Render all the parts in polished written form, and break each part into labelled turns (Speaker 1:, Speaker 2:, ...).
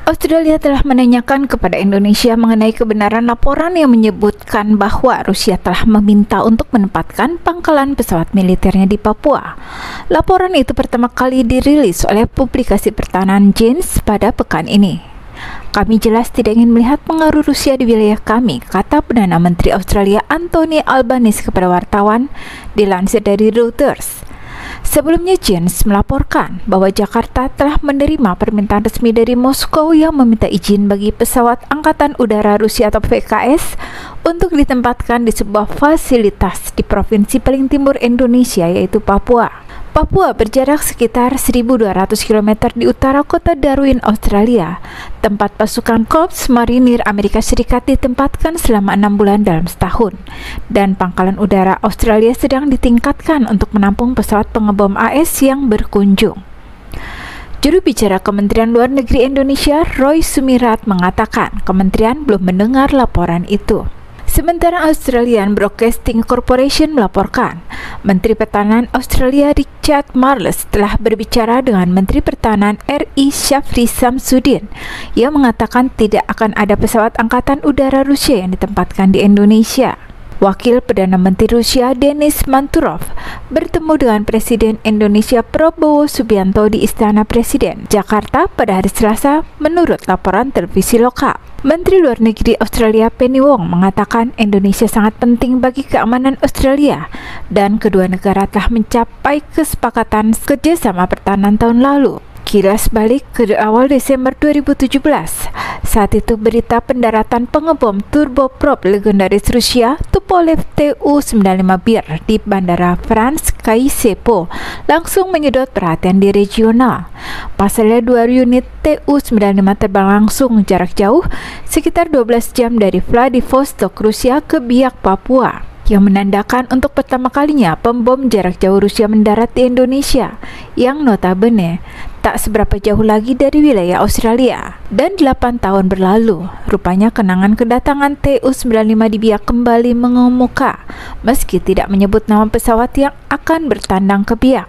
Speaker 1: Australia telah menanyakan kepada Indonesia mengenai kebenaran laporan yang menyebutkan bahwa Rusia telah meminta untuk menempatkan pangkalan pesawat militernya di Papua. Laporan itu pertama kali dirilis oleh publikasi pertahanan Janes pada pekan ini. "Kami jelas tidak ingin melihat pengaruh Rusia di wilayah kami," kata Perdana Menteri Australia Anthony Albanese kepada wartawan, dilansir dari Reuters. Sebelumnya, Janes melaporkan bahwa Jakarta telah menerima permintaan resmi dari Moskow yang meminta izin bagi pesawat Angkatan Udara Rusia atau PKS untuk ditempatkan di sebuah fasilitas di provinsi paling timur Indonesia, yaitu Papua. Papua berjarak sekitar 1.200 km di utara kota Darwin, Australia, tempat pasukan Korps Marinir Amerika Serikat ditempatkan selama 6 bulan dalam setahun, dan pangkalan udara Australia sedang ditingkatkan untuk menampung pesawat pengebom AS yang berkunjung. Juru bicara Kementerian Luar Negeri Indonesia, Roy Sumirat, mengatakan kementerian belum mendengar laporan itu. Sementara Australian Broadcasting Corporation melaporkan, Menteri Pertahanan Australia Richard Marles telah berbicara dengan Menteri Pertahanan RI Shafri Samsudin yang mengatakan tidak akan ada pesawat Angkatan Udara Rusia yang ditempatkan di Indonesia. Wakil Perdana Menteri Rusia Denis Manturov bertemu dengan Presiden Indonesia Prabowo Subianto di Istana Presiden, Jakarta pada hari Selasa menurut laporan televisi lokal. Menteri Luar Negeri Australia Penny Wong mengatakan Indonesia sangat penting bagi keamanan Australia dan kedua negara telah mencapai kesepakatan kerjasama pertahanan tahun lalu. Kilas balik ke awal Desember 2017, saat itu berita pendaratan pengebom turboprop legendaris Rusia Tupolev Tu-95Bir di Bandara Frans Kaisepo langsung menyedot perhatian di regional. Pasalnya 2 unit Tu-95 terbang langsung jarak jauh sekitar 12 jam dari Vladivostok, Rusia ke Biak, Papua, yang menandakan untuk pertama kalinya pembom jarak jauh Rusia mendarat di Indonesia, yang notabene tak seberapa jauh lagi dari wilayah Australia. Dan 8 tahun berlalu, rupanya kenangan kedatangan Tu-95 di Biak kembali mengemuka, meski tidak menyebut nama pesawat yang akan bertandang ke Biak.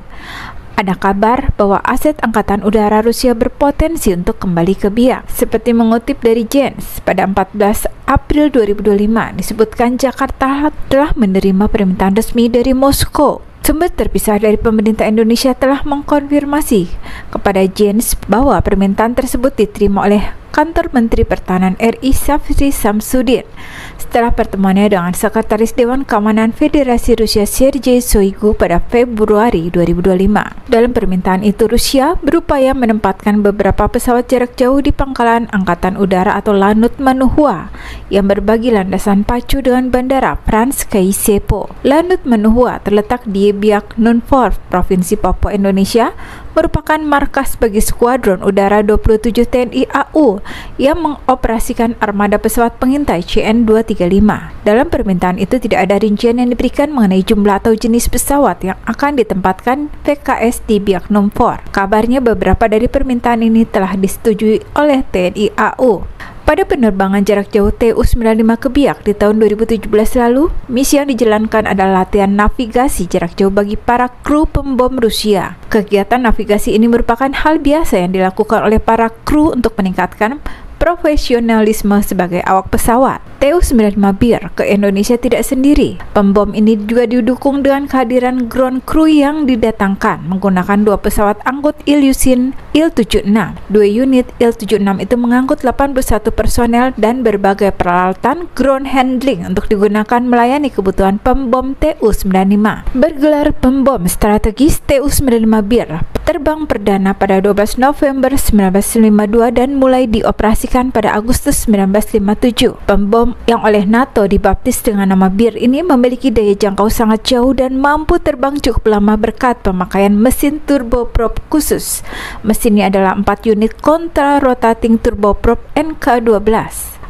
Speaker 1: Ada kabar bahwa aset Angkatan Udara Rusia berpotensi untuk kembali ke Biak. Seperti mengutip dari Janes, pada 14 April 2025 disebutkan Jakarta telah menerima permintaan resmi dari Moskow. Sumber terpisah dari pemerintah Indonesia telah mengkonfirmasi kepada Janes bahwa permintaan tersebut diterima oleh Kantor Menteri Pertahanan RI Shafri Samsudin setelah pertemuannya dengan Sekretaris Dewan Keamanan Federasi Rusia Sergei Shoigu pada Februari 2025. Dalam permintaan itu, Rusia berupaya menempatkan beberapa pesawat jarak jauh di pangkalan Angkatan Udara atau Lanut Manuhua yang berbagi landasan pacu dengan Bandara Frans Kaisepo. Lanut Manuhua terletak di Biak Numfork, Provinsi Papua, Indonesia, merupakan markas bagi Skuadron Udara 27 TNI AU yang mengoperasikan armada pesawat pengintai CN-235. Dalam permintaan itu tidak ada rincian yang diberikan mengenai jumlah atau jenis pesawat yang akan ditempatkan PKS di Biak Numfork. Kabarnya beberapa dari permintaan ini telah disetujui oleh TNI AU. Pada penerbangan jarak jauh Tu-95 ke Biak di tahun 2017 lalu, misi yang dijalankan adalah latihan navigasi jarak jauh bagi para kru pembom Rusia. Kegiatan navigasi ini merupakan hal biasa yang dilakukan oleh para kru untuk meningkatkan profesionalisme sebagai awak pesawat. Tu-95Bir ke Indonesia tidak sendiri. Pembom ini juga didukung dengan kehadiran ground crew yang didatangkan menggunakan 2 pesawat angkut Ilyushin Il-76. 2 unit Il-76 itu mengangkut 81 personel dan berbagai peralatan ground handling untuk digunakan melayani kebutuhan pembom Tu-95. Bergelar pembom strategis, Tu-95Bir terbang perdana pada 12 November 1952 dan mulai dioperasikan pada Agustus 1957. Pembom yang oleh NATO dibaptis dengan nama Bir ini memiliki daya jangkau sangat jauh dan mampu terbang cukup lama berkat pemakaian mesin turboprop khusus. Mesin ini adalah 4 unit kontra-rotating turboprop NK-12.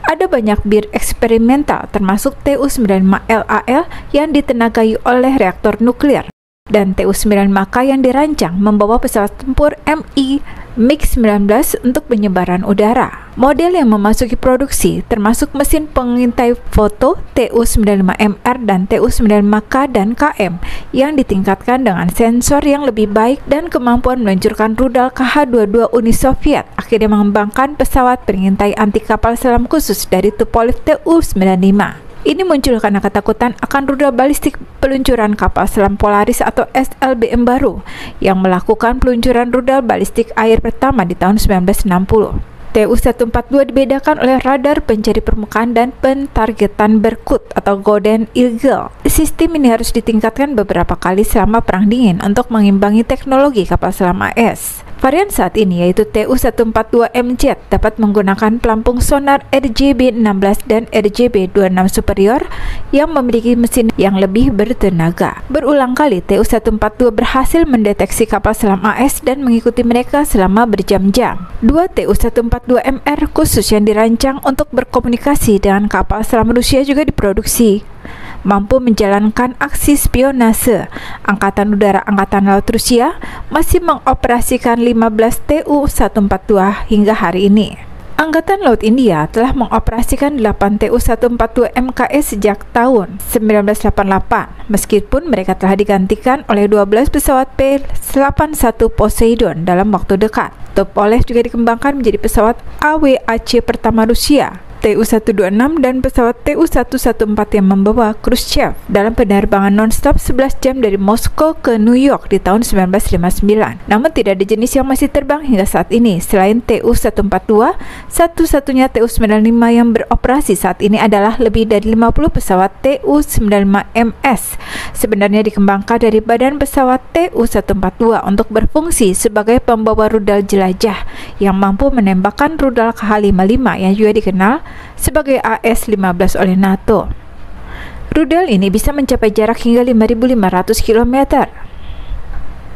Speaker 1: Ada banyak Bir eksperimental termasuk Tu-95 LAL yang ditenagai oleh reaktor nuklir. dan Tu-9 Maka yang dirancang membawa pesawat tempur Mi MiG-19 untuk penyebaran udara. Model yang memasuki produksi termasuk mesin pengintai foto Tu-95MR dan Tu-9 Maka dan KM yang ditingkatkan dengan sensor yang lebih baik dan kemampuan meluncurkan rudal Kh-22 Uni Soviet, akhirnya mengembangkan pesawat pengintai anti kapal selam khusus dari Tupolev Tu-95. Ini muncul karena ketakutan akan rudal balistik peluncuran kapal selam Polaris atau SLBM baru yang melakukan peluncuran rudal balistik air pertama di tahun 1960. Tu-142 dibedakan oleh radar pencari permukaan dan pentargetan Berkut atau Golden Eagle. Sistem ini harus ditingkatkan beberapa kali selama Perang Dingin untuk mengimbangi teknologi kapal selam AS. Varian saat ini yaitu Tu-142MZ dapat menggunakan pelampung sonar RJB-16 dan RJB-26 superior yang memiliki mesin yang lebih bertenaga. Berulang kali Tu-142 berhasil mendeteksi kapal selam AS dan mengikuti mereka selama berjam-jam. Dua Tu-142MR khusus yang dirancang untuk berkomunikasi dengan kapal selam Rusia juga diproduksi, mampu menjalankan aksi spionase. Angkatan Udara Angkatan Laut Rusia masih mengoperasikan 15 Tu-142 hingga hari ini. Angkatan Laut India telah mengoperasikan 8 Tu-142 MKS sejak tahun 1988, meskipun mereka telah digantikan oleh 12 pesawat P-81 Poseidon dalam waktu dekat. Tupolev juga dikembangkan menjadi pesawat AWAC pertama Rusia, Tu-126 dan pesawat Tu-114 yang membawa Khrushchev dalam penerbangan non-stop 11 jam dari Moskow ke New York di tahun 1959. Namun tidak ada jenis yang masih terbang hingga saat ini. Selain Tu-142, satu-satunya Tu-95 yang beroperasi saat ini adalah lebih dari 50 pesawat Tu-95MS. Sebenarnya dikembangkan dari badan pesawat Tu-142 untuk berfungsi sebagai pembawa rudal jelajah yang mampu menembakkan rudal Kh-55 yang juga dikenal sebagai AS-15 oleh NATO. Rudal ini bisa mencapai jarak hingga 5.500 km.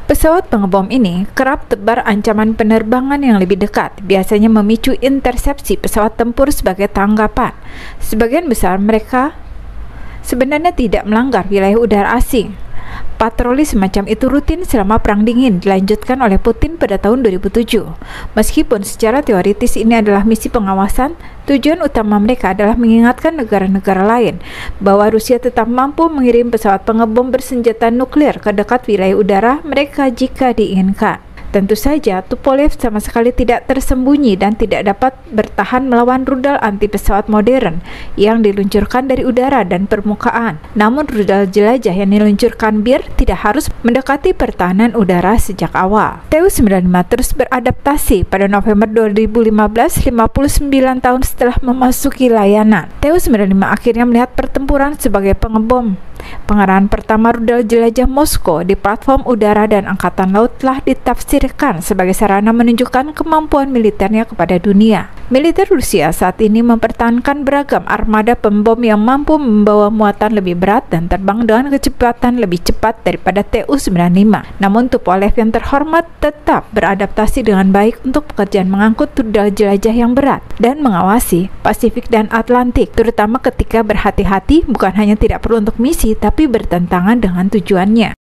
Speaker 1: Pesawat pengebom ini kerap tebar ancaman penerbangan yang lebih dekat, biasanya memicu intersepsi pesawat tempur sebagai tanggapan. Sebagian besar mereka sebenarnya tidak melanggar wilayah udara asing. Patroli semacam itu rutin selama Perang Dingin dilanjutkan oleh Putin pada tahun 2007. Meskipun secara teoritis ini adalah misi pengawasan, tujuan utama mereka adalah mengingatkan negara-negara lain bahwa Rusia tetap mampu mengirim pesawat pengebom bersenjata nuklir ke dekat wilayah udara mereka jika diinginkan. Tentu saja, Tupolev sama sekali tidak tersembunyi dan tidak dapat bertahan melawan rudal anti pesawat modern yang diluncurkan dari udara dan permukaan. Namun rudal jelajah yang diluncurkan BIR tidak harus mendekati pertahanan udara sejak awal. Tu-95 terus beradaptasi. Pada November 2015, 59 tahun setelah memasuki layanan, Tu-95 akhirnya melihat pertempuran sebagai pengebom. Pengarahan pertama rudal jelajah Moskow di platform udara dan angkatan laut telah ditafsirkan sebagai sarana menunjukkan kemampuan militernya kepada dunia. Militer Rusia saat ini mempertahankan beragam armada pembom yang mampu membawa muatan lebih berat dan terbang dengan kecepatan lebih cepat daripada Tu-95. Namun Tupolev yang terhormat tetap beradaptasi dengan baik untuk pekerjaan mengangkut rudal jelajah yang berat dan mengawasi Pasifik dan Atlantik, terutama ketika berhati-hati bukan hanya tidak perlu untuk misi tapi bertentangan dengan tujuannya.